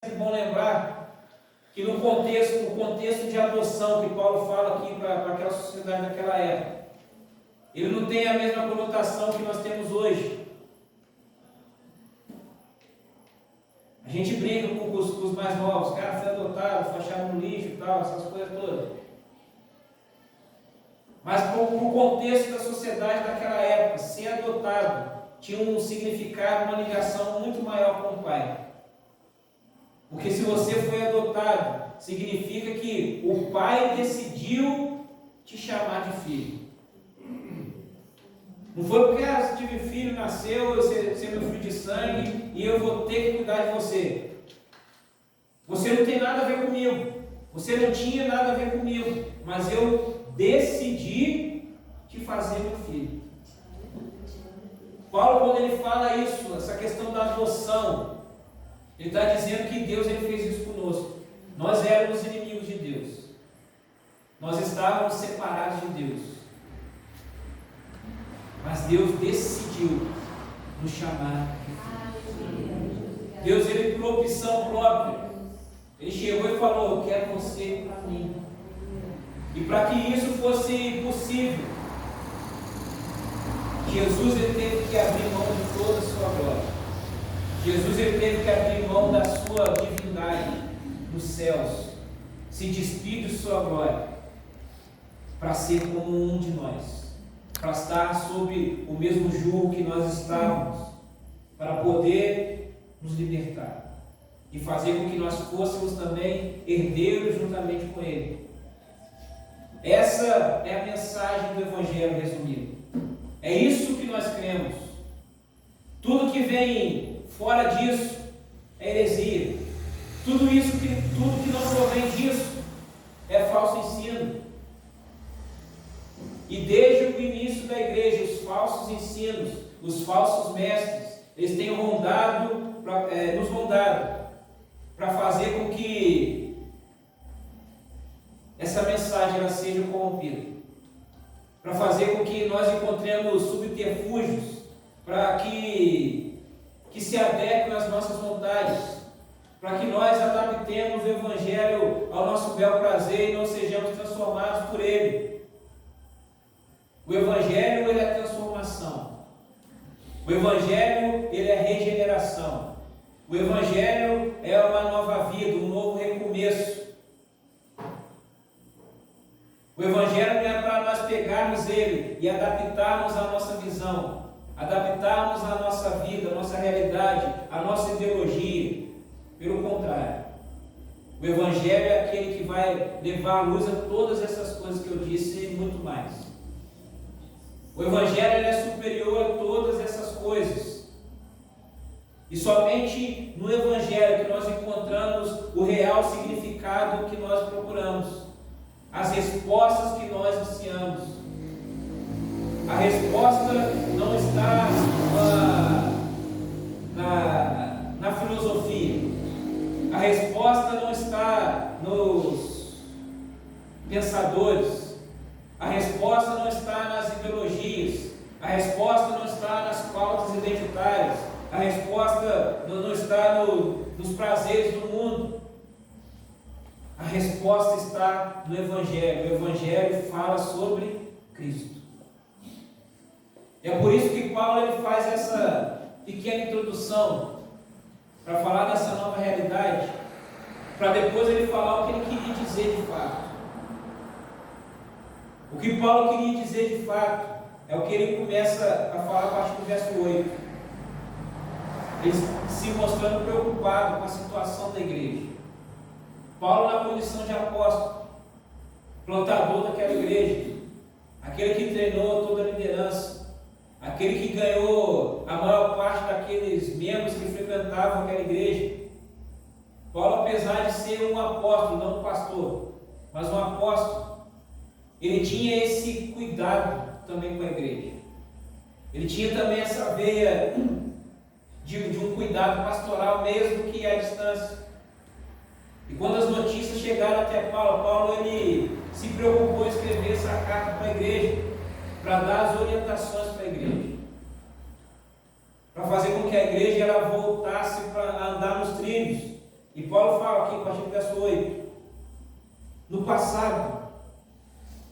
É bom lembrar que no contexto de adoção que Paulo fala aqui para aquela sociedade naquela época, ele não tem a mesma conotação que nós temos hoje. A gente brinca com os mais novos, cara, foi adotado, foi achado no lixo e tal, essas coisas todas. Mas para o contexto da sociedade daquela época, ser adotado tinha um significado, uma ligação muito maior com o pai. Porque se você foi adotado, significa que o pai decidiu te chamar de filho. Não foi porque você tive filho, nasceu, você é meu filho de sangue e eu vou ter que cuidar de você. Você não tem nada a ver comigo. Você não tinha nada a ver comigo. Mas eu decidi te fazer meu filho. Paulo, quando ele fala isso, essa questão da adoção, ele está dizendo que Deus ele fez isso conosco. Nós éramos inimigos de Deus. Nós estávamos separados de Deus. Mas Deus decidiu nos chamar de filho. Deus, ele por opção própria, ele chegou e falou: eu quero você para mim. E para que isso fosse possível, Jesus ele teve que abrir mão de toda a sua glória. Jesus ele teve que abrir mão da sua divindade nos céus, se despir de sua glória, para ser como um de nós, para estar sob o mesmo jugo que nós estávamos, para poder nos libertar e fazer com que nós fôssemos também herdeiros juntamente com Ele. Essa é a mensagem do Evangelho resumido. É isso que nós cremos. Tudo que vem fora disso é heresia. Tudo que não provém disso é falso ensino. E desde o início da igreja, os falsos ensinos, os falsos mestres, eles têm nos rondado para fazer com que essa mensagem ela seja corrompida, para fazer com que nós encontremos subterfúgios para que se adequem às nossas vontades, para que nós adaptemos o Evangelho ao nosso bel prazer e não sejamos transformados por ele. O Evangelho ele é transformação. O Evangelho ele é regeneração. O Evangelho é uma nova vida, um novo recomeço. O Evangelho não é para nós pegarmos ele e adaptarmos a nossa visão, adaptarmos a nossa vida, a nossa realidade, a nossa ideologia. Pelo contrário, o Evangelho é aquele que vai levar à luz a todas essas coisas que eu disse e muito mais. O Evangelho ele é superior a todas essas coisas. E somente no Evangelho que nós encontramos o real significado que nós procuramos, as respostas que nós ansiamos. A resposta não está na filosofia. A resposta não está nos pensadores. A resposta não está nas ideologias. A resposta não está nas pautas identitárias. A resposta não está nos prazeres do mundo. A resposta está no Evangelho. O Evangelho fala sobre Cristo. É por isso que Paulo ele faz essa pequena introdução para falar dessa nova realidade, para depois ele falar o que ele queria dizer de fato. O que Paulo queria dizer de fato é o que ele começa a falar a partir do verso 8. Ele se mostrando preocupado com a situação da igreja. Paulo na condição de apóstolo, plantador daquela igreja, aquele que treinou toda a liderança, aquele que ganhou a maior parte daqueles membros que frequentavam aquela igreja. Paulo, apesar de ser um apóstolo, não um pastor, mas um apóstolo, ele tinha esse cuidado também com a igreja. Ele tinha também essa veia de um cuidado pastoral, mesmo que à distância. E quando as notícias chegaram até Paulo ele se preocupou em escrever essa carta para a igreja, para dar as orientações para a igreja, para fazer com que a igreja ela voltasse para andar nos trilhos E Paulo fala aqui, a partir do verso 8: no passado,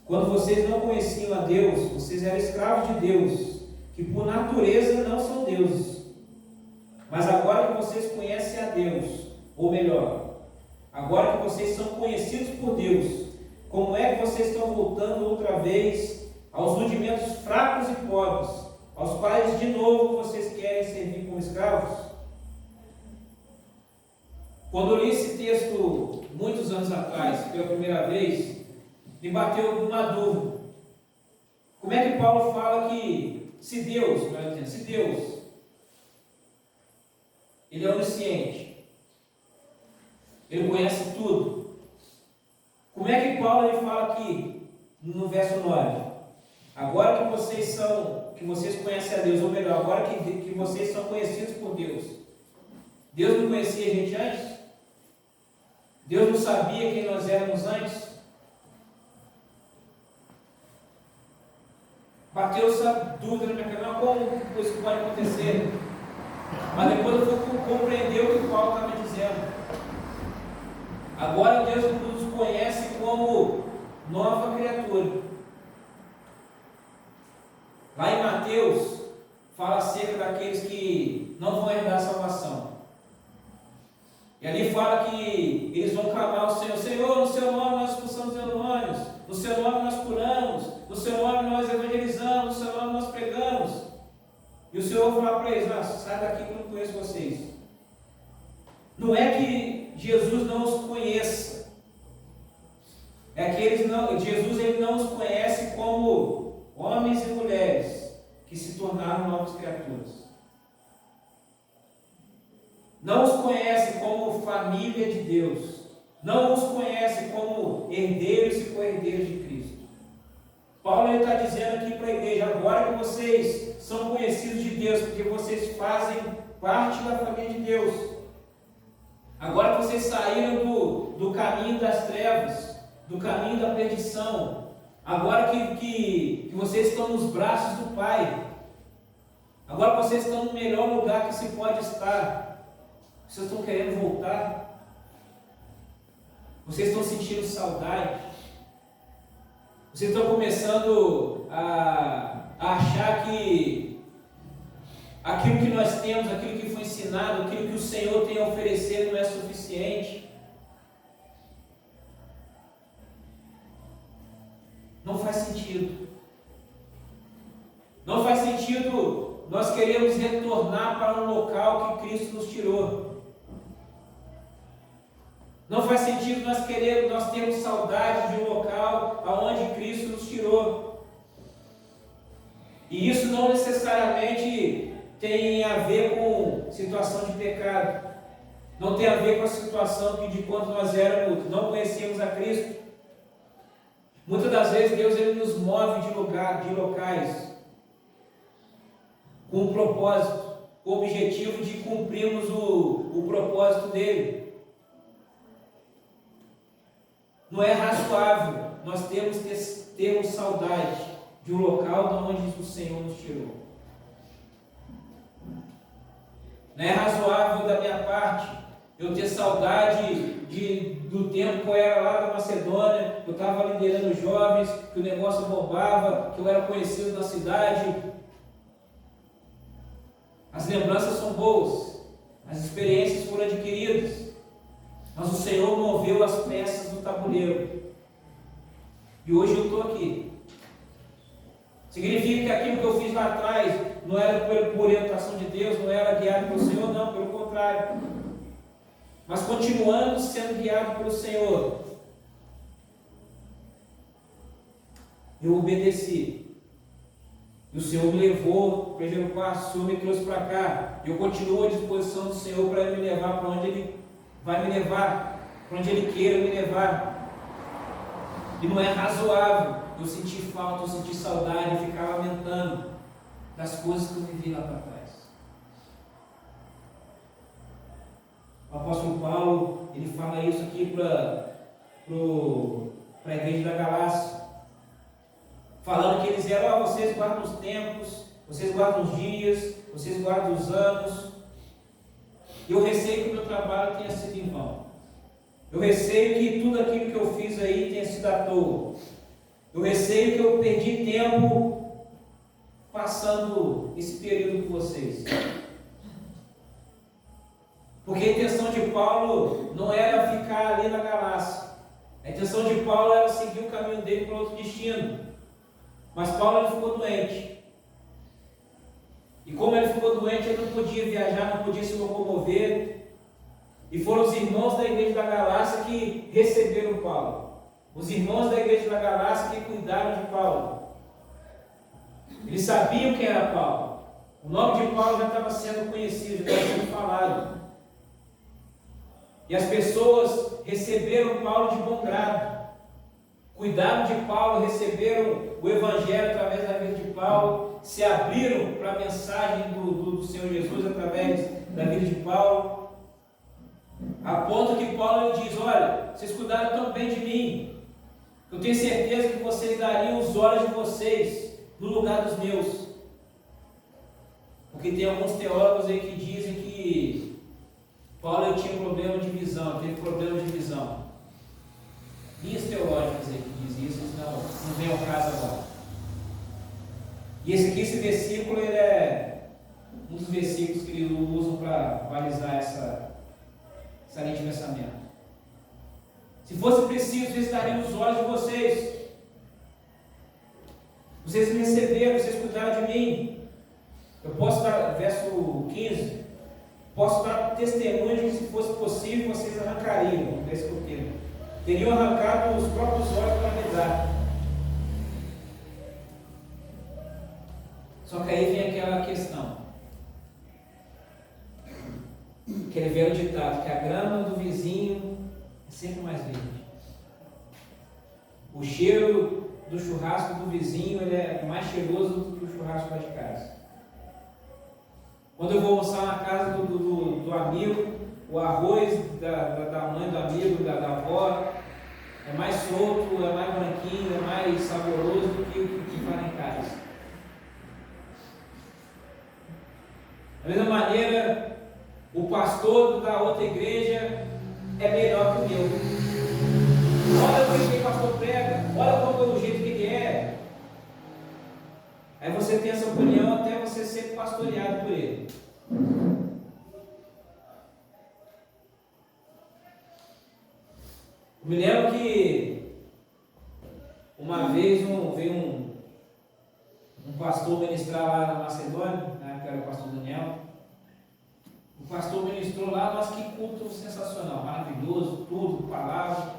quando vocês não conheciam a Deus, vocês eram escravos de Deus, que por natureza não são deuses. Mas agora que vocês conhecem a Deus, ou melhor, agora que vocês são conhecidos por Deus, como é que vocês estão voltando outra vez aos rudimentos fracos e pobres, aos quais de novo vocês querem servir como escravos? Quando eu li esse texto muitos anos atrás, pela primeira vez, me bateu uma dúvida. Como é que Paulo fala que se Deus, Ele é onisciente, Ele conhece tudo, como é que Paulo ele fala aqui no verso 9? Agora que vocês conhecem a Deus, ou melhor, agora que vocês são conhecidos por Deus. Deus não conhecia a gente antes? Deus não sabia quem nós éramos antes? Bateu essa dúvida na minha cabeça, como isso pode acontecer? Mas depois eu fui compreender o que Paulo estava dizendo. Agora Deus nos conhece como nova criatura. Lá em Mateus, fala acerca daqueles que não vão herdar a salvação. E ali fala que eles vão clamar ao Senhor: Senhor, no seu nome nós expulsamos demônios, no seu nome nós curamos, no seu nome nós evangelizamos, no seu nome nós pregamos. E o Senhor vai falar para eles: sai daqui que eu não conheço vocês. Não é que Jesus não os conheça, é que Jesus ele não os conhece como homens e mulheres que se tornaram novas criaturas. Não os conhece como família de Deus. Não os conhece como herdeiros e co-herdeiros de Cristo. Paulo está dizendo aqui para a igreja: agora que vocês são conhecidos de Deus, porque vocês fazem parte da família de Deus. Agora que vocês saíram do caminho das trevas, do caminho da perdição. Agora que vocês estão nos braços do Pai. Agora que vocês estão no melhor lugar que se pode estar. Vocês estão querendo voltar? Vocês estão sentindo saudade? Vocês estão começando a achar que aquilo que nós temos, aquilo que foi ensinado, aquilo que o Senhor tem a oferecer não é suficiente? Não faz sentido. Não faz sentido nós queremos retornar para um local que Cristo nos tirou. Não faz sentido nós termos saudade de um local aonde Cristo nos tirou. E isso não necessariamente tem a ver com situação de pecado. Não tem a ver com a situação que de quando nós não conhecíamos a Cristo. Muitas das vezes Deus ele nos move de locais com um propósito, com o objetivo de cumprirmos o propósito dele. Não é razoável nós termos saudade de um local de onde o Senhor nos tirou. Não é razoável da minha parte eu ter saudade do tempo que eu era lá da Macedônia, que eu estava liderando jovens, que o negócio bombava, que eu era conhecido na cidade. As lembranças são boas, as experiências foram adquiridas, mas o Senhor moveu as peças do tabuleiro. E hoje eu estou aqui. Significa que aquilo que eu fiz lá atrás não era por orientação de Deus, não era guiado pelo Senhor, não, pelo contrário. Mas continuando sendo guiado pelo Senhor, eu obedeci. E o Senhor me levou para o passo, o Senhor me trouxe para cá. Eu continuo à disposição do Senhor para me levar para onde Ele vai me levar, para onde Ele queira me levar. E não é razoável eu sentir falta, eu sentir saudade, ficar lamentando das coisas que eu vivi lá para trás. O apóstolo Paulo, ele fala isso aqui para a igreja da Galácia, falando que eles eram: vocês guardam os tempos, vocês guardam os dias, vocês guardam os anos. eu receio que o meu trabalho tenha sido em vão. Eu receio que tudo aquilo que eu fiz aí tenha sido à toa. Eu receio que eu perdi tempo passando esse período com vocês. Porque a intenção de Paulo não era ficar ali na Galácia. A intenção de Paulo era seguir o caminho dele para outro destino. Mas Paulo ele ficou doente. E como ele ficou doente, ele não podia viajar, não podia se locomover. E foram os irmãos da igreja da Galácia que receberam Paulo. Os irmãos da igreja da Galácia que cuidaram de Paulo. Eles sabiam quem era Paulo. O nome de Paulo já estava sendo conhecido, já estava sendo falado. E as pessoas receberam Paulo de bom grado. Cuidaram de Paulo, receberam o Evangelho através da vida de Paulo, se abriram para a mensagem do Senhor Jesus através da vida de Paulo, a ponto que Paulo ele diz: olha, vocês cuidaram tão bem de mim, eu tenho certeza que vocês dariam os olhos de vocês no lugar dos meus. Porque tem alguns teólogos aí que dizem que Paulo ele tinha problema de visão, teve problema de visão. Linhas teológicas aí que dizem isso, não vem ao caso agora. E esse versículo ele é um dos versículos que eles usam para balizar essa linha de pensamento. Se fosse preciso, vocês dariam os olhos de vocês. Vocês me receberam, vocês cuidaram de mim. Eu posso dar, verso 15, posso dar testemunho de que se fosse possível, vocês arrancariam, vamos ver esse roteiro. Teriam arrancado os próprios olhos para me dar. Só que aí vem aquela questão. Aquele velho ditado, que a grama do vizinho é sempre mais verde. O cheiro do churrasco do vizinho ele é mais cheiroso do que o churrasco lá de casa. Quando eu vou almoçar na casa do amigo, o arroz da mãe do amigo, da avó, é mais solto, é mais branquinho, é mais saboroso do que o que faz em casa. Da mesma maneira, o pastor da outra igreja é melhor que o meu. Olha o que o pastor prega, olha como é o jeito que ele é. Aí você tem essa opinião até você ser pastoreado por ele. Eu me lembro que uma vez veio um pastor ministrar lá na Macedônia, né, que era o pastor Daniel. O pastor ministrou lá, nossa, que culto sensacional, maravilhoso, tudo, palavra.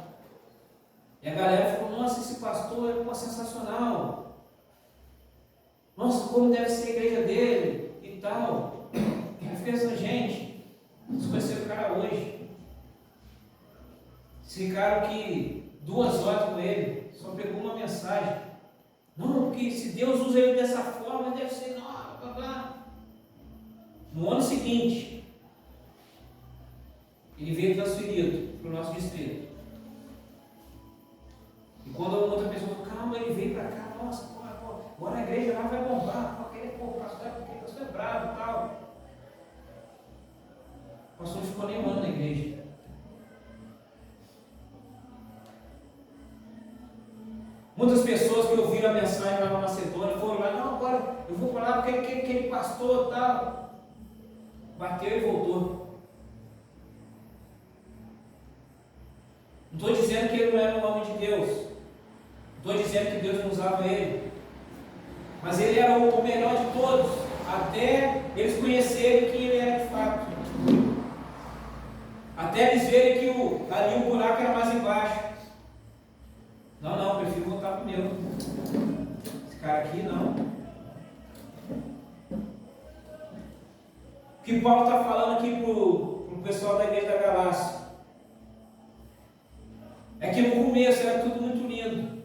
E a galera falou: nossa, esse pastor é sensacional. Nossa, como deve ser a igreja dele e tal. Eu fiquei assim: gente, vocês conheceram o cara hoje. Ficaram aqui 2 horas com ele, só pegou uma mensagem. Não, porque se Deus usa ele dessa forma, deve ser, não, blá, blá. No ano seguinte, ele veio transferido para o nosso distrito. E quando outra pessoa falou: calma, ele veio para cá, nossa, agora a igreja lá vai bombar, porque o pastor é bravo e tal. O pastor não ficou nem um ano na igreja. Muitas pessoas que ouviram a mensagem lá na Macedônia foram lá: não, agora eu vou para lá porque aquele pastor tal. Bateu e voltou. Não estou dizendo que ele não era um homem de Deus. Não estou dizendo que Deus não usava ele. Mas ele era o melhor de todos, até eles conhecerem quem ele era de fato. Até eles verem que ali o buraco era mais embaixo. Não, prefiro voltar para o meu. Esse cara aqui não. O que Paulo está falando aqui para o pessoal da igreja da Galácia é que no começo era tudo muito lindo.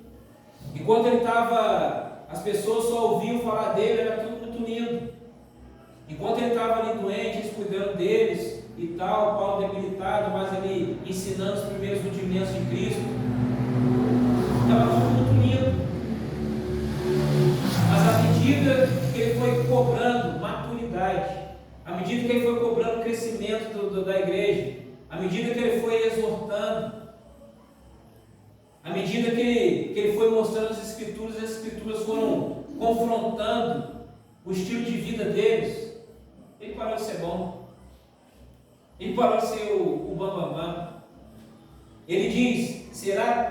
Enquanto ele estava, as pessoas só ouviam falar dele, era tudo muito lindo. Enquanto ele estava ali doente, eles cuidando deles e tal, Paulo debilitado, mas ele ensinando os primeiros rudimentos de Cristo. Estava tudo muito lindo. Mas à medida que ele foi cobrando maturidade, à medida que ele foi cobrando o crescimento da igreja, à medida que ele foi exortando, à medida que ele foi mostrando as Escrituras foram confrontando o estilo de vida deles, ele parou de ser bom. Ele parou de ser o bambambam. Ele diz,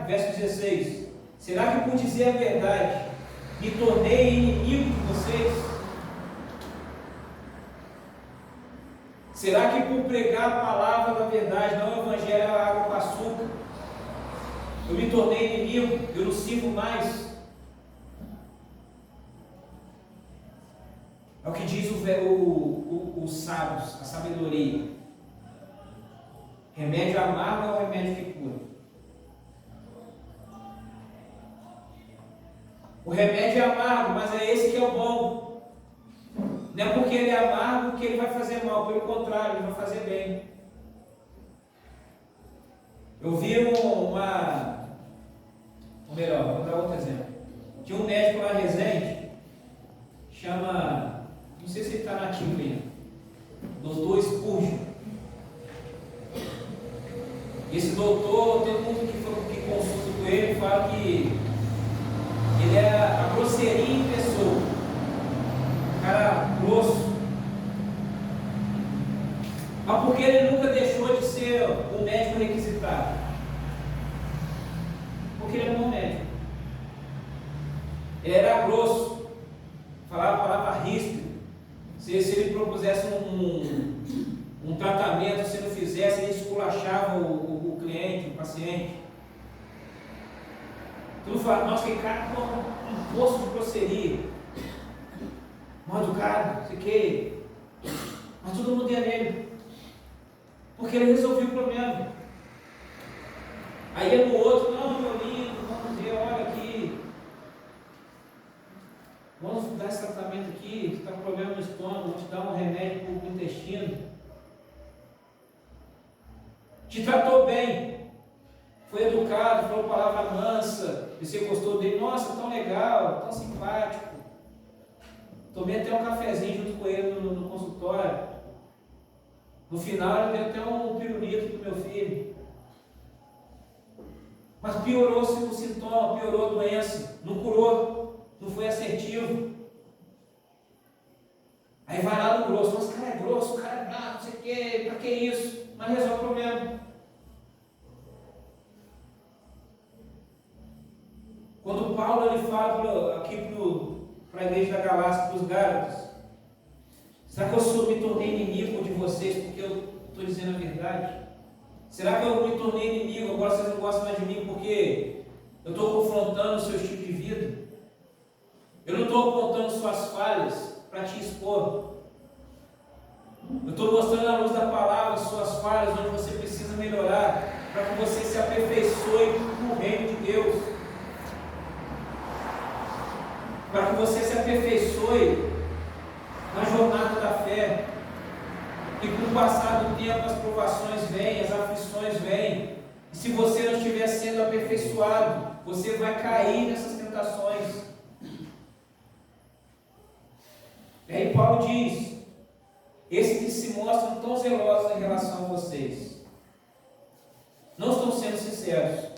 verso 16, será que por dizer a verdade, me tornei inimigo de vocês? Será que por pregar a palavra da verdade, não o evangelho, a água com açúcar, eu me tornei inimigo, eu não sirvo mais? É o que diz os sábios, a sabedoria. Remédio amargo é o remédio que cura. O remédio é amargo, mas é esse que é o bom. Não é porque ele é amargo que ele vai fazer mal, pelo contrário, ele vai fazer bem. Eu vi ou melhor, vou dar outro exemplo. Tinha um médico lá em Resende, chama, não sei se ele está nativo ainda, doutor Spurgeon. Esse doutor, todo mundo que consulta com ele fala que ele é a grosseria em pessoa, cara grosso. Mas porque ele nunca deixou de ser o médico requisitado? Porque ele era um bom médico. Ele era grosso, falava palavra ríspida. Se ele propusesse um tratamento, se não fizesse, ele esculachava o cliente, o paciente. Tudo fala, nossa, que cara um poço de grosseria. Mal educado, não sei o quê. Mas todo mundo ia nele. Porque ele resolveu o problema. Aí ia no outro, não, meu lindo, vamos ver, olha aqui. Vamos dar esse tratamento aqui, você está com problema no estômago, vamos te dar um remédio para o intestino. Te tratou bem, foi educado, falou palavra mansa, e você gostou dele, nossa, tão legal, tão simpático. Tomei até um cafezinho junto com ele no consultório. No final ele deu até um pirulito para o meu filho. Mas piorou o sintoma, piorou a doença, não curou, não foi assertivo. Aí vai lá no grosso, mas o cara é grosso, o cara é bravo, não sei o quê, para que isso? Mas resolve o problema. Quando Paulo ele fala aqui para a igreja da Galácia, para os Gálatas, será que eu me tornei inimigo de vocês porque eu estou dizendo a verdade? Será que eu me tornei inimigo, agora vocês não gostam mais de mim porque eu estou confrontando o seu estilo de vida? Eu não estou apontando suas falhas para te expor. Eu estou mostrando à luz da palavra suas falhas, onde você precisa melhorar, para que você se aperfeiçoe no reino de Deus. Para que você se aperfeiçoe na jornada da fé. E com o passar do tempo as provações vêm, as aflições vêm. E se você não estiver sendo aperfeiçoado, você vai cair nessas tentações. E aí Paulo diz, esses que se mostram tão zelosos em relação a vocês, não estão sendo sinceros.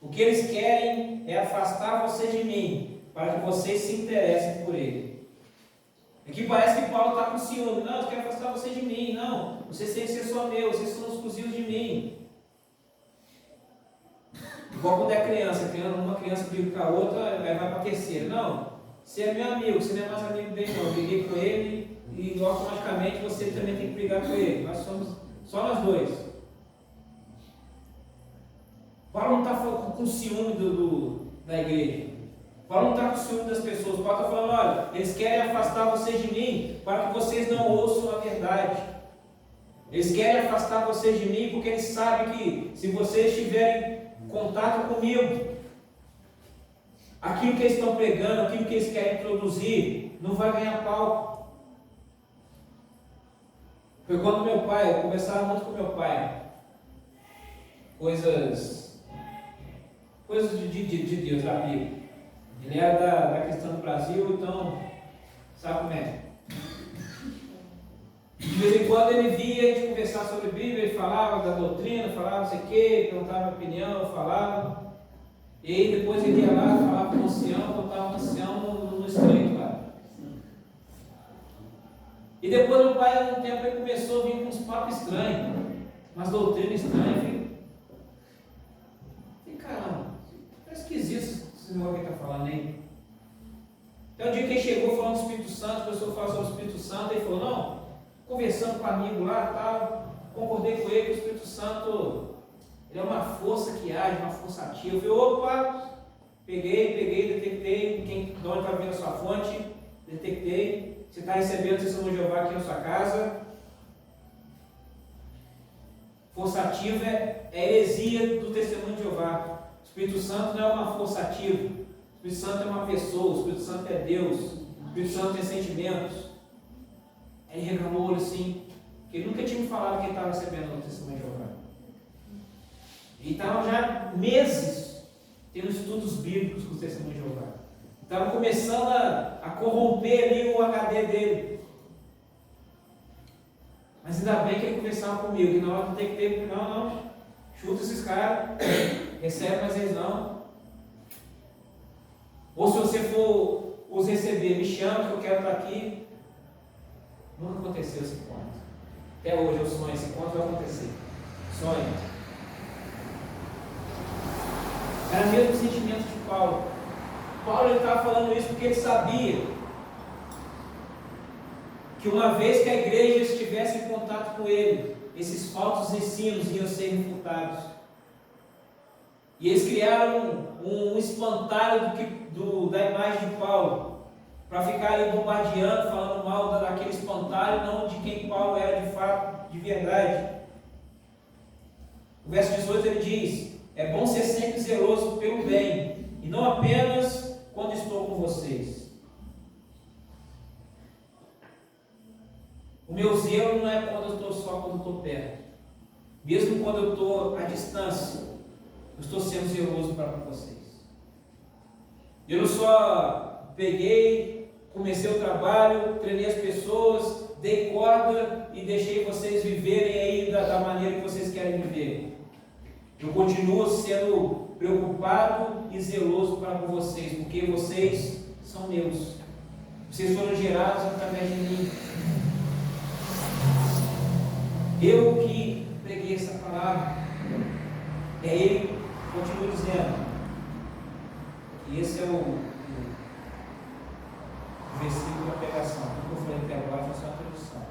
O que eles querem é afastar você de mim, para que vocês se interessem por ele. Aqui parece que Paulo está com ciúme. Não, eu quero afastar você de mim. Não, vocês têm que ser só meus, vocês são exclusivos de mim. Igual quando é criança, uma criança briga com a outra, vai para a terceira. Não, você é meu amigo, você não é mais amigo dele não. Eu briguei com ele e automaticamente você também tem que brigar com ele. Nós somos só nós dois. Paulo não está com ciúme da igreja. Paulo não está com ciúme das pessoas. Paulo está falando, olha, eles querem afastar vocês de mim para que vocês não ouçam a verdade. Eles querem afastar vocês de mim porque eles sabem que se vocês tiverem contato comigo, aquilo que eles estão pregando, aquilo que eles querem introduzir, não vai ganhar palco. Foi quando eu conversava muito com meu pai, coisas de Deus, da Bíblia. Ele era da questão do Brasil, então, sabe como é? De vez em quando ele via de conversar sobre a Bíblia, ele falava da doutrina, falava não sei o quê, perguntava a opinião, falava. E aí depois ele ia lá, falava com o ancião, botava o ancião no estreito lá. E depois meu pai, no tempo, ele começou a vir com uns papos estranhos, umas doutrinas estranhas. Falei, caramba, tá esquisito esse negócio que ele está falando aí. Até o dia que ele chegou falando do Espírito Santo, a pessoa falou sobre o Espírito Santo, ele falou, não, conversando com um amigo lá, tal, concordei com ele que o Espírito Santo ele é uma força que age, uma força ativa. Eu falei, opa, peguei, detectei, de onde está vindo a sua fonte, detectei, você está recebendo a testemunho de Jeová aqui na sua casa. Força ativa é heresia do testemunho de Jeová. O Espírito Santo não é uma força ativa, o Espírito Santo é uma pessoa, o Espírito Santo é Deus, o Espírito Santo tem sentimentos. Aí ele reclamou assim, que ele nunca tinha me falado que ele estava recebendo o testemunho de Jeová. E estavam já meses tendo estudos bíblicos com o testemunho de Jeová. Estavam começando a corromper ali o HD dele. Mas ainda bem que ele conversava comigo, que na hora do ter que ter, não, chuta esses caras, recebe, mas eles não. Ou se você for os receber, me chama que eu quero estar aqui. Nunca aconteceu esse encontro. Até hoje eu sonho, esse encontro vai acontecer. Sonho. Era o mesmo sentimento de Paulo. Paulo estava falando isso porque ele sabia que uma vez que a igreja estivesse em contato com ele, esses falsos ensinos iam ser refutados. E eles criaram um espantalho da imagem de Paulo, para ficar ali bombardeando, falando mal daquele espantalho, não de quem Paulo era de fato, de verdade. O verso 18 ele diz: é bom ser sempre zeloso pelo bem, e não apenas quando estou com vocês. O meu zelo não é quando eu estou só, quando eu estou perto. Mesmo quando eu estou à distância, eu estou sendo zeloso para com vocês. Eu não só peguei, comecei o trabalho, treinei as pessoas, dei corda e deixei vocês viverem aí da maneira que vocês querem viver. Eu continuo sendo preocupado e zeloso para com vocês, porque vocês são meus. Vocês foram gerados através de mim. Eu que preguei essa palavra. É ele, continua dizendo. E esse é o versículo da pregação. Tudo que eu falei até agora foi só a introdução.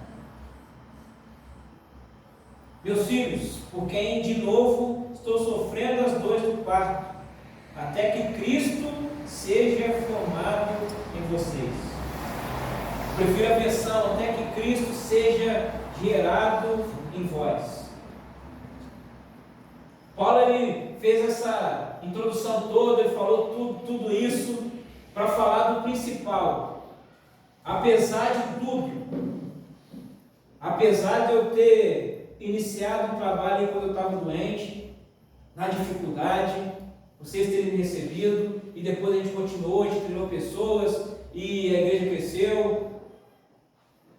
Meus filhos, por quem de novo estou sofrendo as dores do parto, até que Cristo seja formado em vocês. Prefiro a versão, até que Cristo seja gerado em vós. Paulo ele fez essa introdução toda, ele falou tudo isso para falar do principal. Apesar de tudo, apesar de eu ter iniciado um trabalho quando eu estava doente, na dificuldade, vocês terem me recebido, e depois a gente continuou, a gente treinou pessoas, e a igreja cresceu.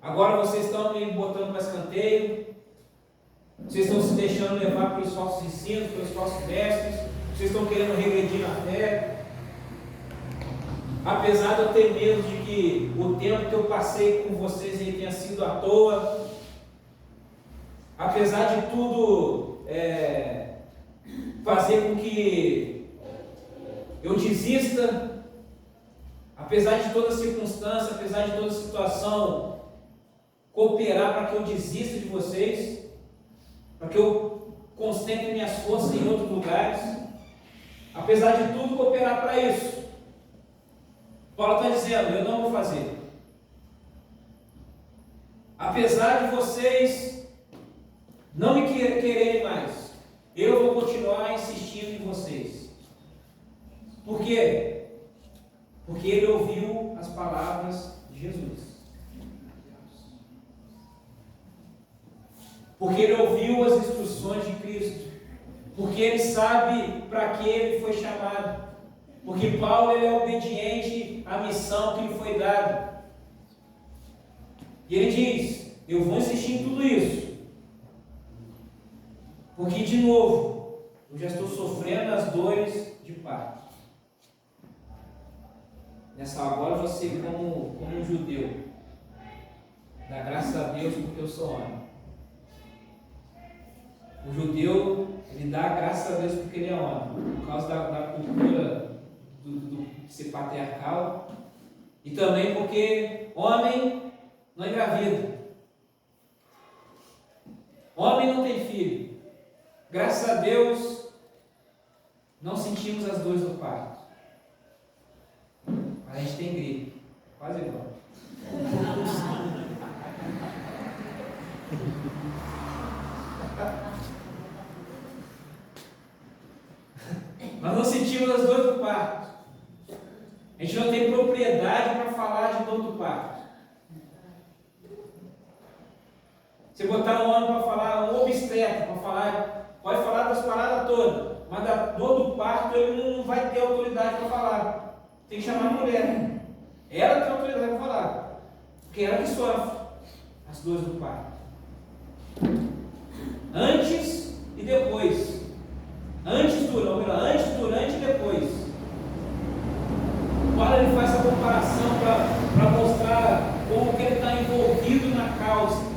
Agora vocês estão me botando para escanteio, vocês estão se deixando levar pelos falsos ensinos, pelos falsos mestres, vocês estão querendo regredir na fé. Apesar de eu ter medo de que o tempo que eu passei com vocês aí tenha sido à toa, apesar de tudo fazer com que eu desista, apesar de toda circunstância, apesar de toda situação cooperar para que eu desista de vocês, para que eu concentre minhas forças em outros lugares, apesar de tudo cooperar para isso, Paulo está dizendo, eu não vou fazer. Apesar de vocês não me quererem mais, eu vou continuar insistindo em vocês. Por quê? Porque ele ouviu as palavras de Jesus. Porque ele ouviu as instruções de Cristo. Porque ele sabe para que ele foi chamado. Porque Paulo ele é obediente à missão que lhe foi dada. E ele diz: Eu vou insistir em tudo isso. Porque, de novo, eu já estou sofrendo as dores de parto. Nessa hora, agora você, como um judeu, dá graças a Deus porque eu sou homem. O judeu, ele dá graças a Deus porque ele é homem, por causa da cultura do ser patriarcal, e também porque homem não engravida. Homem não tem filho. Graças a Deus, não sentimos as dores do parto. Mas a gente tem gripe, quase igual. Nós não sentimos as dores do parto. A gente não tem propriedade para falar de dor do parto. Você botar um homem para falar, um obstetra para falar, pode falar das paradas todas, mas da dor do parto ele não vai ter autoridade para falar. Tem que chamar a mulher. Ela tem autoridade para falar, porque ela que sofre as dores do parto. Antes e depois. Antes, durante e depois. Paulo ele faz essa comparação para mostrar como que ele está envolvido na causa.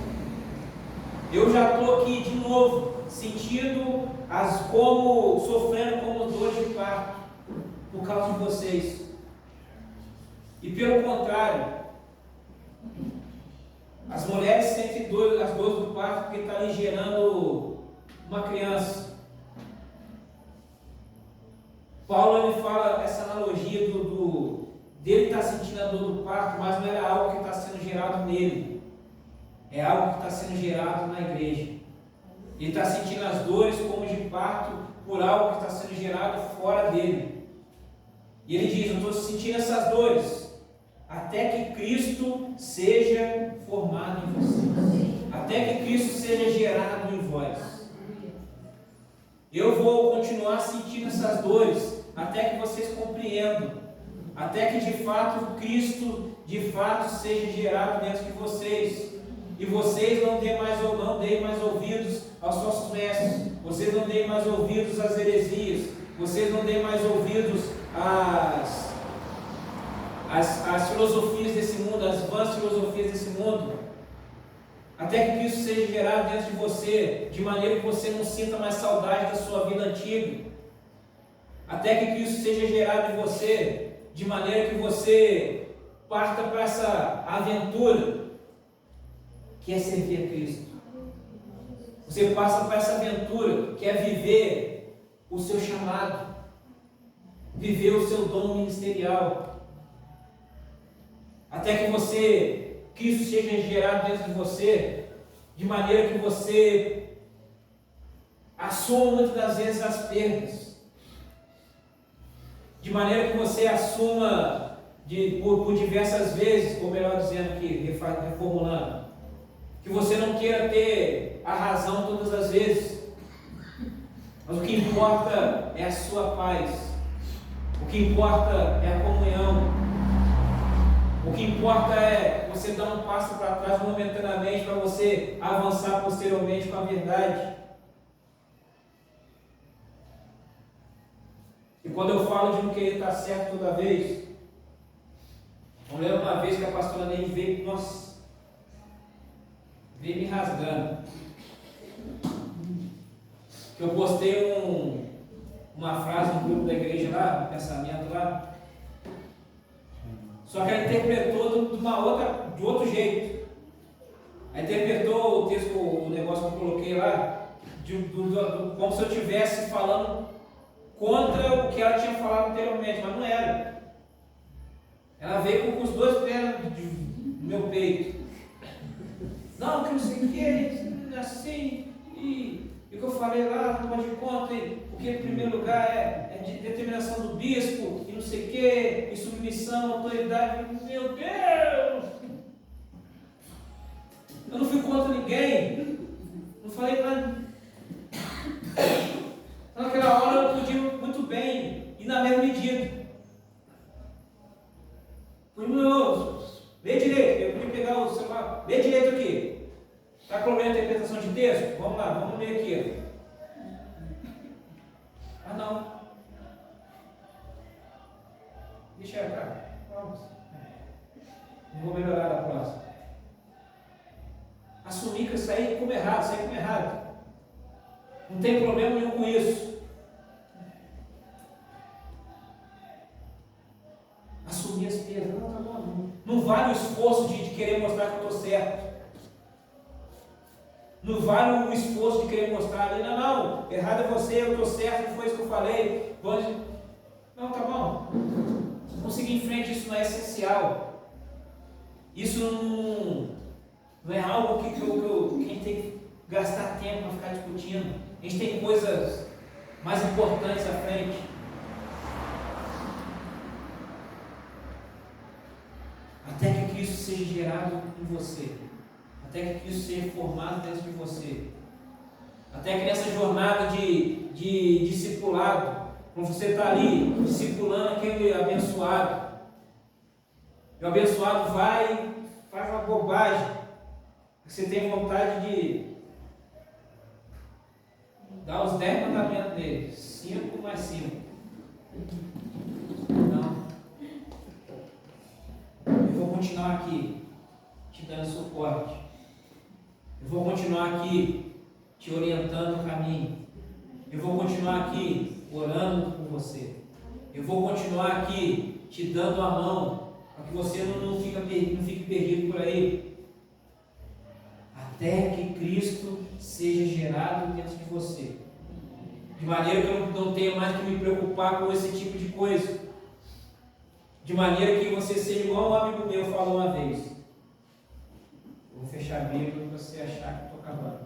Eu já estou aqui de novo, sentindo sofrendo como dores de parto, por causa de vocês. E pelo contrário, as mulheres sentem as dores do parto porque está ali gerando uma criança. Paulo ele fala essa analogia dele estar sentindo a dor do parto, mas não era algo que está sendo gerado nele. É algo que está sendo gerado na igreja. Ele está sentindo as dores como de parto por algo que está sendo gerado fora dele. E ele diz: eu estou sentindo essas dores até que Cristo seja formado em vocês. Até que Cristo seja gerado em vós. Eu vou continuar sentindo essas dores até que vocês compreendam. Até que de fato Cristo de fato seja gerado dentro de vocês. E vocês não deem mais ouvidos aos falsos mestres. Vocês não deem mais ouvidos às heresias. Vocês não deem mais ouvidos às filosofias desse mundo, às vãs filosofias desse mundo. Até que Cristo seja gerado dentro de você, de maneira que você não sinta mais saudade da sua vida antiga. Até que Cristo seja gerado em você, de maneira que você parta para essa aventura, que é servir a Cristo. Você passa para essa aventura, que é viver o seu chamado, viver o seu dom ministerial. Até que Cristo seja gerado dentro de você, de maneira que você assuma muitas das vezes as perdas, de maneira que você assuma por diversas vezes, ou melhor dizendo aqui, reformulando, que você não queira ter a razão todas as vezes, mas o que importa é a sua paz, o que importa é a comunhão, o que importa é você dar um passo para trás momentaneamente para você avançar posteriormente com a verdade. E quando eu falo de não querer estar certo toda vez, eu lembro uma vez que a pastora Neide veio me rasgando. Que eu postei uma frase no grupo da igreja lá, um pensamento lá. Só que ela interpretou de outro jeito. Ela interpretou o texto, o negócio que eu coloquei lá, como se eu estivesse falando contra o que ela tinha falado anteriormente, mas não era. Ela veio com os dois pés no meu peito. Não, que não sei o que, assim, e o que eu falei lá, não pode conta, porque em primeiro lugar é de determinação do bispo, e não sei o que, e submissão, autoridade. Meu Deus! Eu não fui contra ninguém, não falei nada. Naquela hora eu podia muito bem, e na mesma medida. Lê direito, eu podia pegar o celular, lê direito aqui. comer aqui. Ah, não. Deixa eu cá. Vamos. Não vou melhorar da próxima. Assumir que eu saí como errado. Não tem problema nenhum com isso. Assumir as perdas. Não, tá bom. Não vale o esforço de querer mostrar que eu estou certo. Não vale o esforço de querer mostrar ali, não, errado é você, eu estou certo, não foi isso que eu falei. Não, tá bom. Vamos seguir em frente, isso não é essencial. Isso não é algo que a gente tem que gastar tempo para ficar discutindo. A gente tem coisas mais importantes à frente. Até que Cristo seja gerado em você. Até que Cristo seja formado dentro de você. Até que nessa jornada de discipulado, quando você está ali discipulando aquele abençoado, e o abençoado vai, faz uma bobagem, você tem vontade de dar os 10 mandamentos dele, 5 mais 5. Não. Eu vou continuar aqui, te dando suporte. Eu vou continuar aqui, te orientando no caminho. Eu vou continuar aqui, orando por você. Eu vou continuar aqui, te dando a mão, para que você não fique perdido por aí. Até que Cristo seja gerado dentro de você. De maneira que eu não tenha mais que me preocupar com esse tipo de coisa. De maneira que você seja igual um amigo meu falou uma vez. Vou fechar a Bíblia para você achar que estou acabando.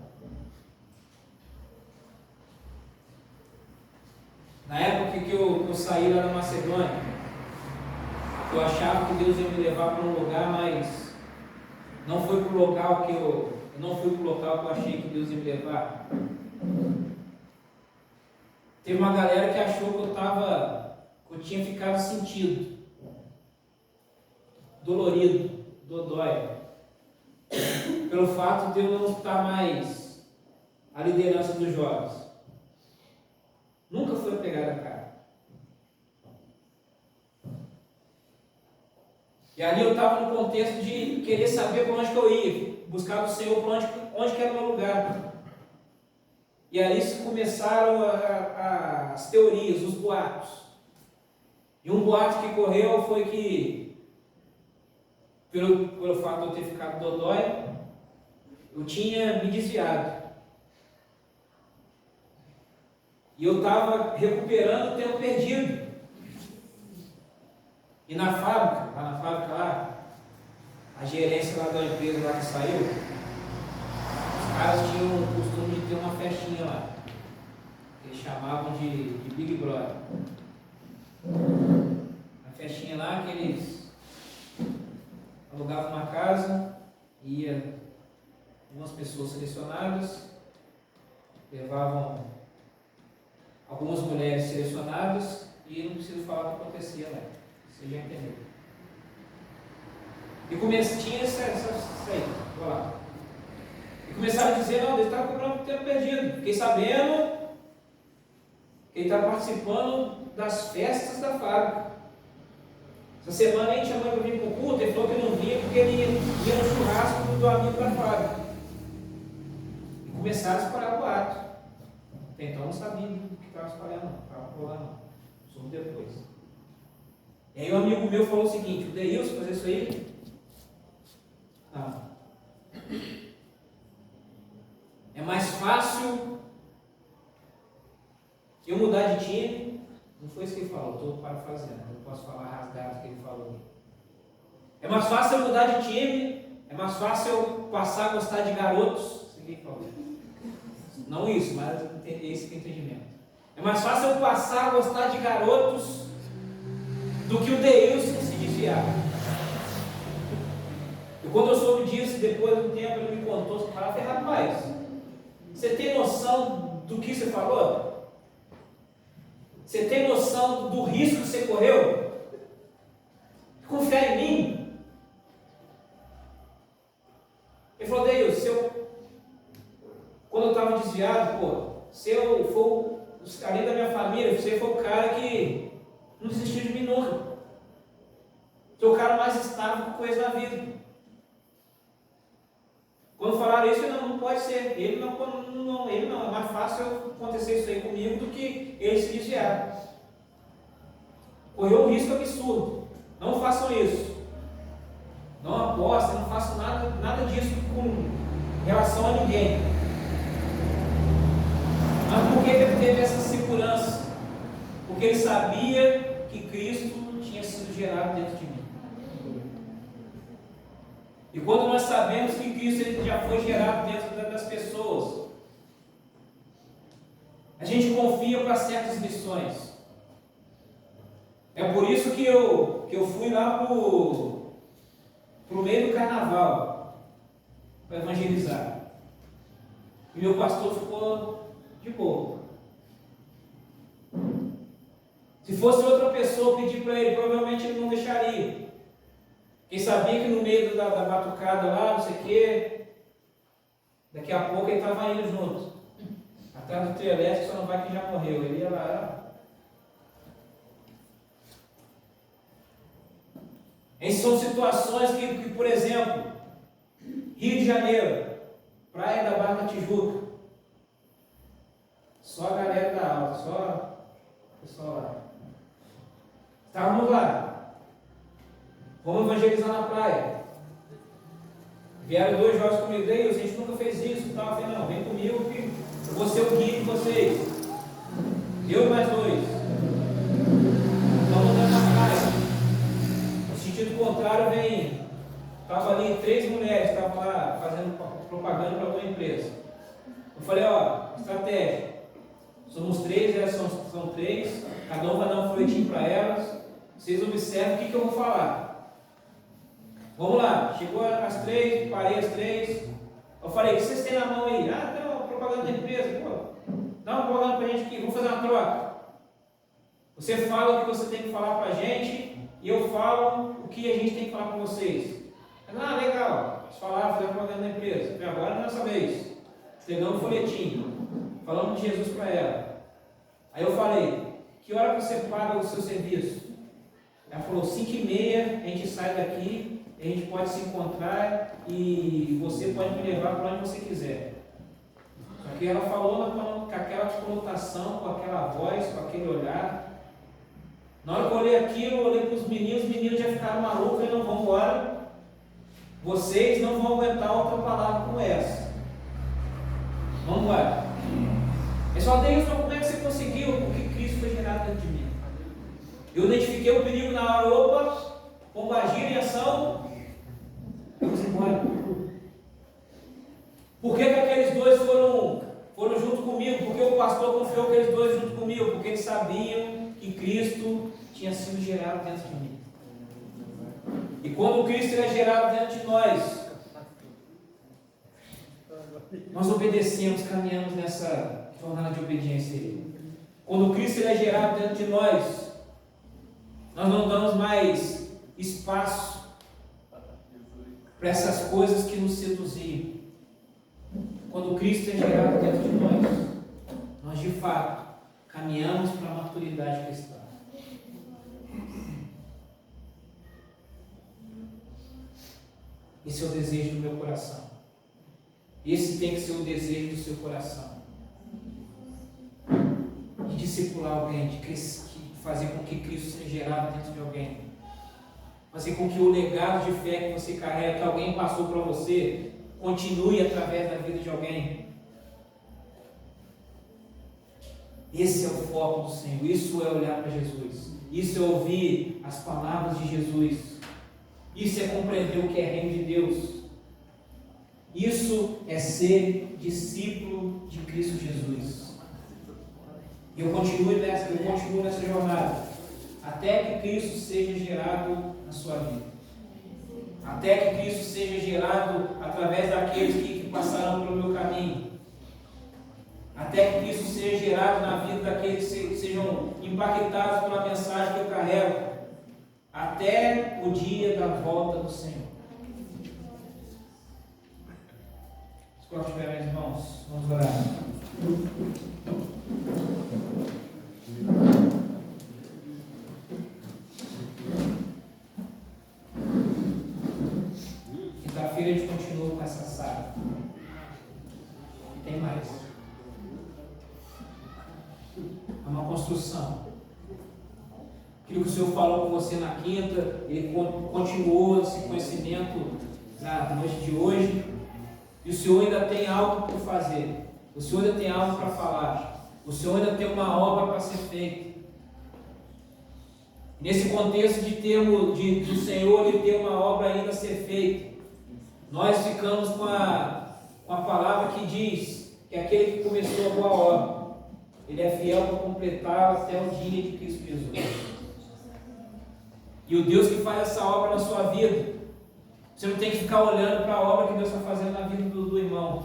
Na época que eu saí lá da Macedônia, eu achava que Deus ia me levar para um lugar, mas não foi para o local que eu achei que Deus ia me levar. Teve uma galera que achou que eu tinha ficado sentido, dolorido, dodói, pelo fato de eu não estar mais à liderança dos jovens. Nunca foi pegada a cara. E ali eu estava no contexto de querer saber para onde que eu ia, buscar do Senhor para onde que era o meu lugar. E ali se começaram as teorias, os boatos. E um boato que correu foi que, pelo fato de eu ter ficado dodói, eu tinha me desviado. E eu estava recuperando o tempo perdido. E na fábrica, a gerência lá da empresa lá que saiu, os caras tinham o costume de ter uma festinha lá. Eles chamavam de Big Brother. A festinha lá que eles alugavam uma casa, ia umas pessoas selecionadas, levavam algumas mulheres selecionadas e não preciso falar o que acontecia lá. Você já entendeu. E tinha isso aí, vou lá. E começaram a dizer, não, eles estavam comprando tempo perdido. Fiquei sabendo que ele estava participando das festas da fábrica. Essa semana a gente chamou ele para vir para o culto, ele falou que não vinha porque ele ia no churrasco do amigo da fábrica. E começaram a espalhar o boato. Então eu não sabia do que estava espalhando, não. Estava rolando, não. Soube depois. E aí um amigo meu falou o seguinte, o Deilson fazer isso aí? Não. É mais fácil eu mudar de time. Não foi isso que ele falou, estou parafraseando, não posso falar rasgado o que ele falou. É mais fácil eu mudar de time, é mais fácil eu passar a gostar de garotos. Isso que ele falou. Não isso, mas esse que é o entendimento. É mais fácil eu passar a gostar de garotos do que o Deilson se desviar. E quando eu soube disso, depois do tempo ele me contou, você falava, rapaz, você tem noção do que você falou? Você tem noção do risco que você correu? Confiar em mim? Ele falou, Deilson, quando eu estava desviado, se eu for, além da minha família, você for o cara que não desistiu de mim nunca. Sou o cara mais estável com coisa na vida. Quando falaram isso, não pode ser. Ele não, é mais fácil acontecer isso aí comigo do que ele se desviar. Correu um risco absurdo. Não façam isso. Não apostem, não façam nada disso com relação a ninguém. Mas por que ele teve essa segurança? Porque ele sabia que Cristo tinha sido gerado dentro de mim. E quando nós sabemos que Cristo ele já foi gerado dentro das pessoas, a gente confia para certas missões. É por isso que eu fui lá para o meio do carnaval para evangelizar. E meu pastor ficou de boa. Se fosse outra pessoa pedir para ele, provavelmente ele não deixaria. Quem sabia que no meio da batucada lá, não sei o quê, daqui a pouco ele estava indo junto. Atrás do trio elétrico, só não vai que já morreu. Ele ia lá. Essas são situações que, por exemplo, Rio de Janeiro, Praia da Barra da Tijuca, só a galera da alta, só o pessoal lá. Estávamos lá. Vamos evangelizar na praia. Vieram 2 jovens comigo, a gente nunca fez isso. Eu falei, não, vem comigo que eu vou ser o guia de vocês. Eu mais 2. Estamos andando na praia. No sentido contrário, estava ali 3 mulheres, estavam lá fazendo propaganda para alguma empresa. Eu falei, estratégia. Somos 3, elas são 3, cada um vai dar um folhetinho para elas. Vocês observam o que eu vou falar. Vamos lá, chegou às 3, parei às 3. Eu falei, o que vocês têm na mão aí? Tem uma propaganda da empresa, dá uma propaganda pra gente aqui, vamos fazer uma troca. Você fala o que você tem que falar pra gente e eu falo o que a gente tem que falar pra vocês. Legal, eles falaram, fizeram propaganda da empresa. E agora é a nossa vez. Pegamos um folhetinho, falamos de Jesus para ela. Aí eu falei, que hora você paga o seu serviço? Ela falou, 5h30, a gente sai daqui, a gente pode se encontrar e você pode me levar para onde você quiser. Só que ela falou com aquela conotação, com aquela voz, com aquele olhar. Na hora que eu olhei aquilo, eu olhei para os meninos já ficaram malucos e não vão embora. Vocês não vão aguentar outra palavra como essa. Vamos embora. Pessoal, Deus, como é que você conseguiu? Porque Cristo foi gerado dentro de mim. Eu identifiquei o perigo na hora, como agir em ação, vamos embora. Por que aqueles 2 foram junto comigo? Porque o pastor confiou aqueles 2 junto comigo? Porque eles sabiam que Cristo tinha sido gerado dentro de mim. E quando Cristo é gerado dentro de nós obedecemos, caminhamos nessa jornada de obediência. Quando Cristo é gerado dentro de nós não damos mais espaço para essas coisas que nos seduziam. Quando Cristo é gerado dentro de nós de fato caminhamos para a maturidade cristã. Esse é o desejo do meu coração. Esse tem que ser o desejo do seu coração. De discipular alguém, de fazer com que Cristo seja gerado dentro de alguém. Fazer com que o legado de fé que você carrega, que alguém passou para você, continue através da vida de alguém. Esse é o foco do Senhor. Isso é olhar para Jesus. Isso é ouvir as palavras de Jesus. Isso é compreender o que é reino de Deus. Isso é ser discípulo de Cristo Jesus. E eu continuo nessa jornada, até que Cristo seja gerado na sua vida. Até que Cristo seja gerado através daqueles que passaram pelo meu caminho. Até que Cristo seja gerado na vida daqueles que sejam impactados pela mensagem que eu carrego. Até o dia da volta do Senhor. Corte bem, meus irmãos. Vamos orar. Quinta-feira a gente continua com essa saga. E tem mais. É uma construção. Aquilo que o Senhor falou com você na quinta, Ele continuou esse conhecimento na noite de hoje. E o Senhor ainda tem algo por fazer. O Senhor ainda tem algo para falar. O Senhor ainda tem uma obra para ser feita. Nesse contexto de termos do Senhor, Ele tem uma obra ainda a ser feita. Nós ficamos com a palavra que diz que aquele que começou a boa obra, Ele é fiel para completar até o dia de Cristo Jesus. E o Deus que faz essa obra na sua vida, você não tem que ficar olhando para a obra que Deus está fazendo na vida do irmão,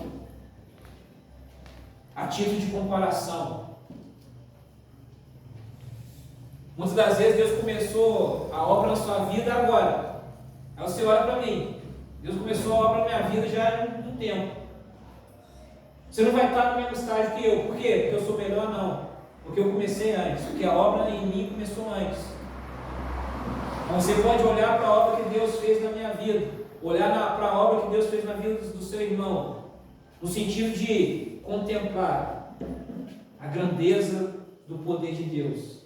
a título de comparação. Muitas das vezes Deus começou a obra na sua vida agora. Aí você olha para mim, Deus começou a obra na minha vida já há um tempo. Você não vai estar no mesmo estágio que eu. Por quê? Porque eu sou melhor? Não. Porque eu comecei antes. Porque a obra em mim começou antes. Então você pode olhar para a obra que Deus fez na minha vida, olhar para a obra que Deus fez na vida do seu irmão, no sentido de contemplar a grandeza do poder de Deus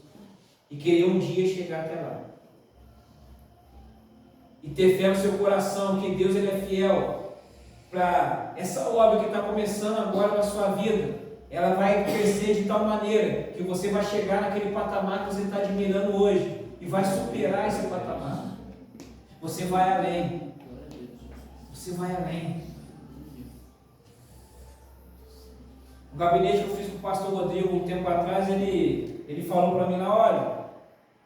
e querer um dia chegar até lá. E ter fé no seu coração que Deus Ele é fiel para essa obra que está começando agora na sua vida. Ela vai crescer de tal maneira que você vai chegar naquele patamar que você está admirando hoje. E vai superar esse patamar. Você vai além. Você vai além. O gabinete que eu fiz com o pastor Rodrigo um tempo atrás, ele falou para mim lá, olha,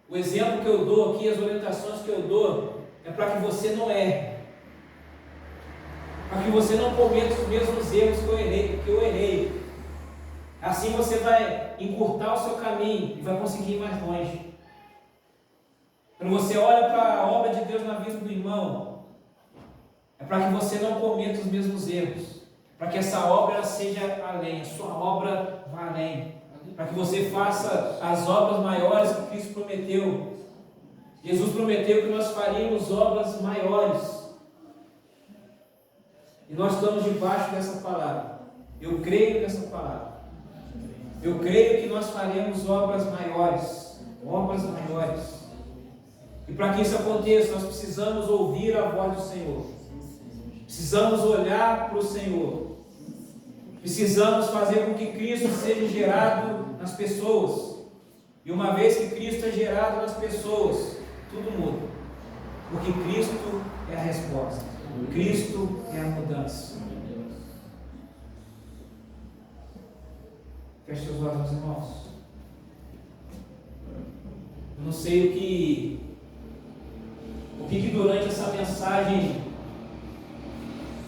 o exemplo que eu dou aqui, as orientações que eu dou, é para que você não erre. Para que você não cometa os mesmos erros que eu errei. Assim você vai encurtar o seu caminho e vai conseguir ir mais longe. Quando você olha para a obra de Deus na vida do irmão, é para que você não cometa os mesmos erros, para que essa obra seja além, a sua obra vá além, para que você faça as obras maiores que Cristo prometeu. Jesus prometeu que nós faríamos obras maiores, e nós estamos debaixo dessa palavra. Eu creio nessa palavra. Eu creio que nós faremos obras maiores, obras maiores. E para que isso aconteça, nós precisamos ouvir a voz do Senhor. Precisamos olhar para o Senhor. Precisamos fazer com que Cristo seja gerado nas pessoas. E uma vez que Cristo é gerado nas pessoas, tudo muda. Porque Cristo é a resposta. Cristo é a mudança. Feche seus olhos, irmãos. Eu não sei o que durante essa mensagem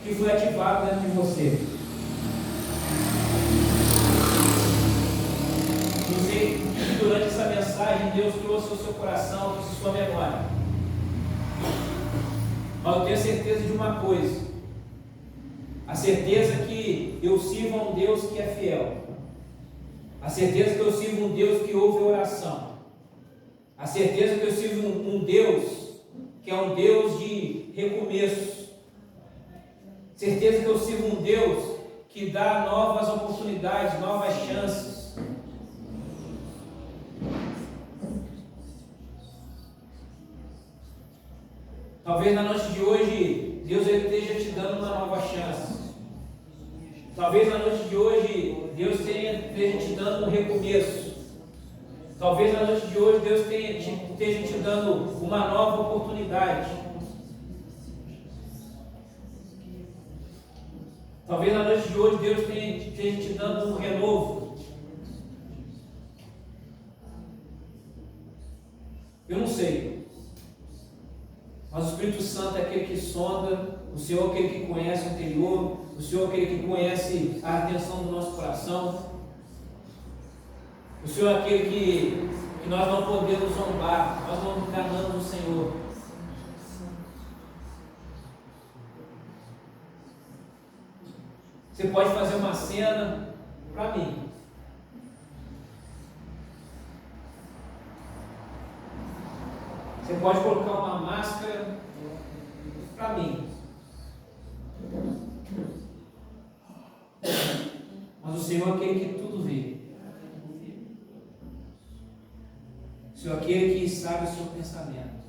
que foi ativado dentro de você. Não sei o que durante essa mensagem Deus trouxe ao seu coração, trouxe à sua memória. Mas eu tenho certeza de uma coisa. A certeza que eu sirvo a um Deus que é fiel. A certeza que eu sirvo um Deus que ouve a oração. A certeza que eu sirvo um Deus que é um Deus de recomeços. Certeza que eu sirvo um Deus que dá novas oportunidades, novas chances. Talvez na noite de hoje, Deus ele esteja te dando uma nova chance. Talvez na noite de hoje, Deus esteja te dando um recomeço. Talvez na noite de hoje, Deus esteja te dando uma nova oportunidade. Talvez na noite de hoje, Deus esteja te dando um renovo. Eu não sei. Mas o Espírito Santo é aquele que sonda, o Senhor é aquele que conhece o interior, o Senhor é aquele que conhece a atenção do nosso coração. O Senhor é aquele que nós não podemos zombar, nós não enganamos o Senhor. Você pode fazer uma cena para mim. Você pode colocar uma máscara para mim. Mas o Senhor é aquele que tudo vê. O Senhor é aquele que sabe o seu pensamento.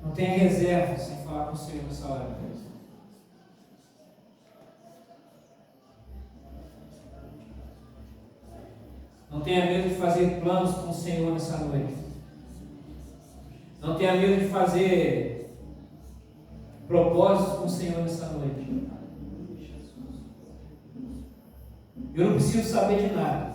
Não tenha reserva sem falar com o Senhor nessa hora. Não tenha medo de fazer planos com o Senhor nessa noite. Não tenha medo de fazer propósitos com o Senhor nessa noite. Eu não preciso saber de nada.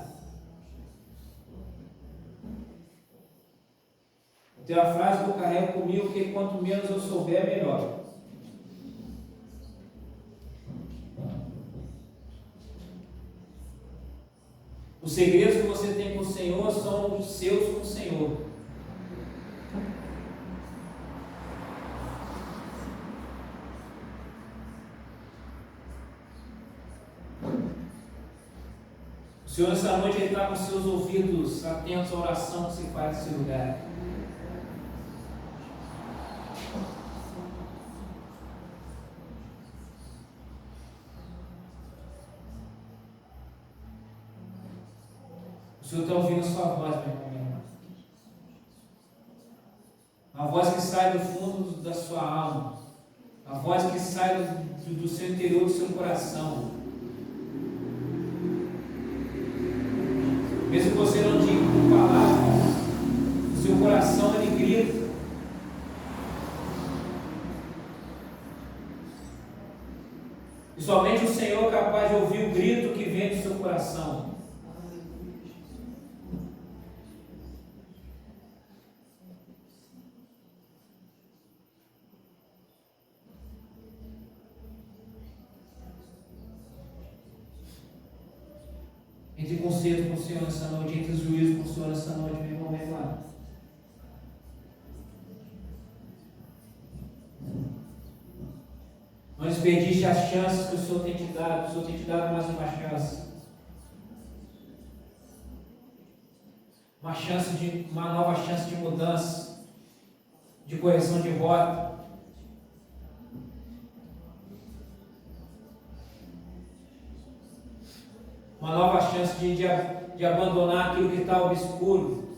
Tem uma frase que eu carrego comigo, que quanto menos eu souber, melhor. Os segredos que você tem com o Senhor são os seus com o Senhor. O Senhor, essa noite, Ele está com seus ouvidos atentos à oração que se faz nesse lugar. O Senhor está ouvindo a sua voz, meu irmão. A voz que sai do fundo da sua alma. A voz que sai do seu interior, do seu coração. Mesmo que você não diga por palavras, o seu coração ele grita. E somente o Senhor é capaz de ouvir o grito que vem do seu coração. Entre conselho com o Senhor nessa noite, entre juízo com o Senhor nessa noite, meu irmão, vem lá. Não desperdice as chances que o Senhor tem te dado. O Senhor tem te dado mais uma chance. Uma nova chance de mudança, de correção de rota. Uma nova chance de abandonar aquilo que está obscuro.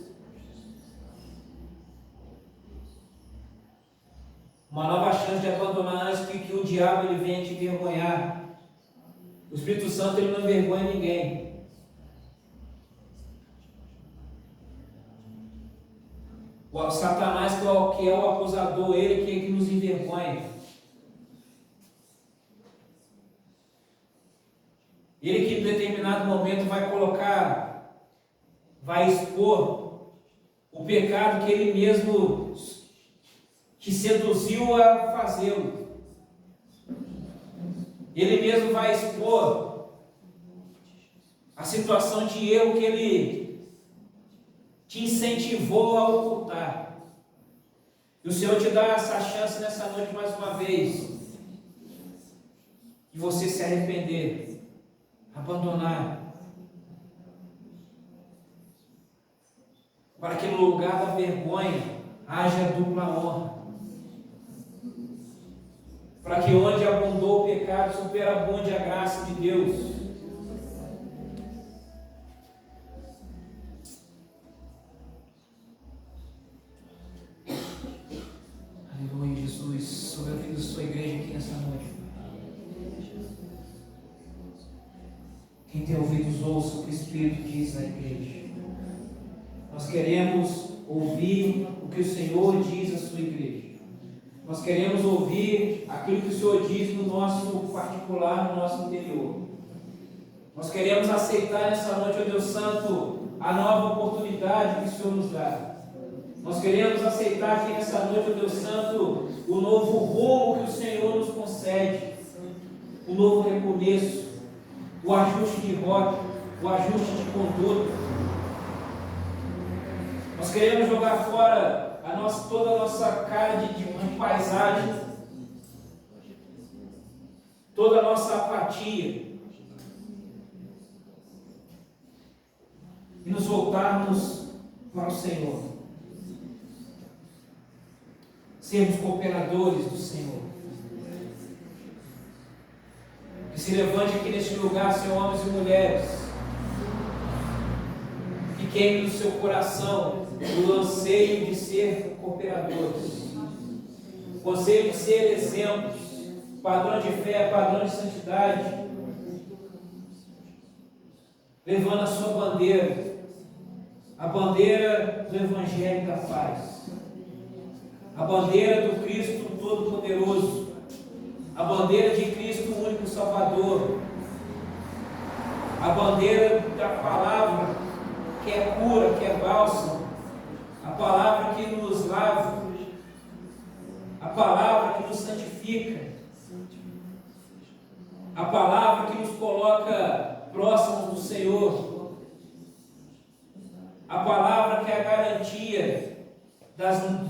Uma nova chance de abandonar antes que o diabo ele venha te envergonhar. O Espírito Santo ele não envergonha ninguém. O Satanás que é o acusador, ele que nos envergonha. Ele que em determinado momento vai expor o pecado que ele mesmo te seduziu a fazê-lo. Ele mesmo vai expor a situação de erro que ele te incentivou a ocultar. E o Senhor te dá essa chance nessa noite mais uma vez, de você se arrepender. Abandonar, para que no lugar da vergonha haja dupla honra, para que onde abundou o pecado superabunde a graça de Deus. Aleluia, Jesus, sobre a vida da sua igreja aqui nessa noite. Quem tem ouvidos, ouça o que o Espírito diz à igreja. Nós queremos ouvir o que o Senhor diz à sua igreja. Nós queremos ouvir aquilo que o Senhor diz no nosso particular, no nosso interior. Nós queremos aceitar nessa noite, ó Deus Santo, a nova oportunidade que o Senhor nos dá. Nós queremos aceitar aqui nessa noite, ó Deus Santo, o novo rumo que o Senhor nos concede, o novo recomeço, o ajuste de rota, o ajuste de conduta. Nós queremos jogar fora toda a nossa cara de paisagem, toda a nossa apatia, e nos voltarmos para o Senhor, sermos cooperadores do Senhor. Que se levante aqui neste lugar, Senhor, homens e mulheres, que queime no seu coração o anseio de ser cooperadores, o anseio de ser exemplos, padrão de fé, padrão de santidade, levando a sua bandeira, a bandeira do Evangelho da paz, a bandeira do Cristo Todo-Poderoso, a bandeira de Cristo, o único Salvador, a bandeira da palavra que é cura, que é bálsamo, a palavra que nos lava, a palavra que nos santifica, a palavra que nos coloca próximos do Senhor, a palavra que é a garantia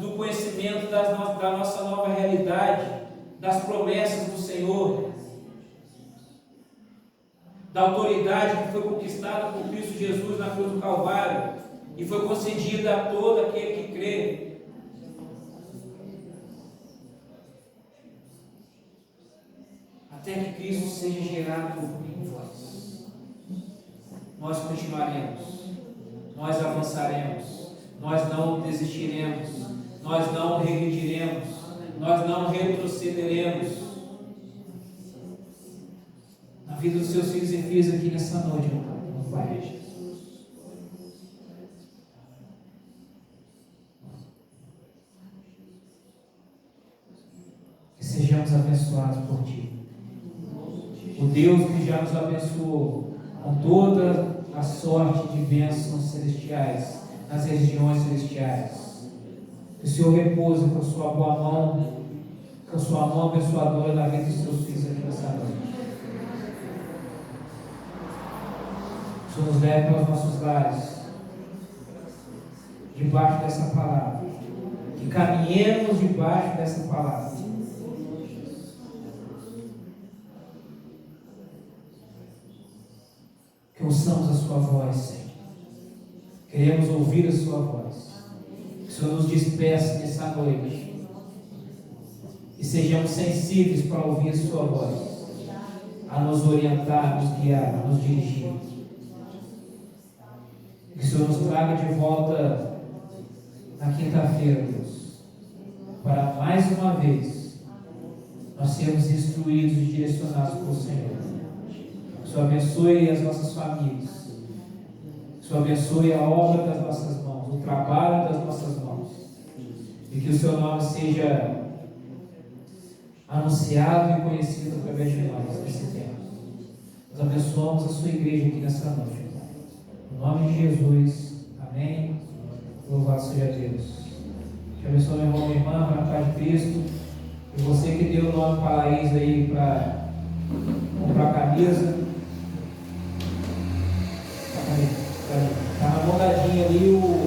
do conhecimento da nossa nova realidade, das promessas do Senhor, da autoridade que foi conquistada por Cristo Jesus na cruz do Calvário e foi concedida a todo aquele que crê. Até que Cristo seja gerado em vós. Nós continuaremos, nós avançaremos, nós não desistiremos, nós não regrediremos, nós não retrocederemos. Na vida dos seus filhos e filhas aqui nessa noite, meu Pai. Que sejamos abençoados por Ti. O Deus que já nos abençoou com toda a sorte de bênçãos celestiais, nas regiões celestiais. Que o Senhor repouse com a sua boa mão, com a sua mão abençoadora na vida dos seus filhos aqui nessa noite. O Senhor nos leve aos nossos lares, debaixo dessa palavra. Que caminhemos debaixo dessa palavra. Que ouçamos a sua voz, Senhor. Queremos ouvir a sua voz. Que o Senhor nos despeça nessa noite. E sejamos sensíveis para ouvir a sua voz. A nos orientar, a nos guiar, a nos dirigir. Que o Senhor nos traga de volta na quinta-feira, Deus. Para mais uma vez nós sermos instruídos e direcionados pelo Senhor. Que o Senhor abençoe as nossas famílias. Que o Senhor abençoe a obra das nossas mãos, o trabalho das nossas mãos. E que o Seu nome seja anunciado e conhecido através de nós nesse tempo. Nós abençoamos a Sua igreja aqui nessa noite. Em nome de Jesus. Amém. Louvado seja Deus. Te abençoe, meu irmão e minha irmã, para a paz de Cristo. E você que deu o nome para a Laís aí para comprar camisa. Está na moldadinha ali o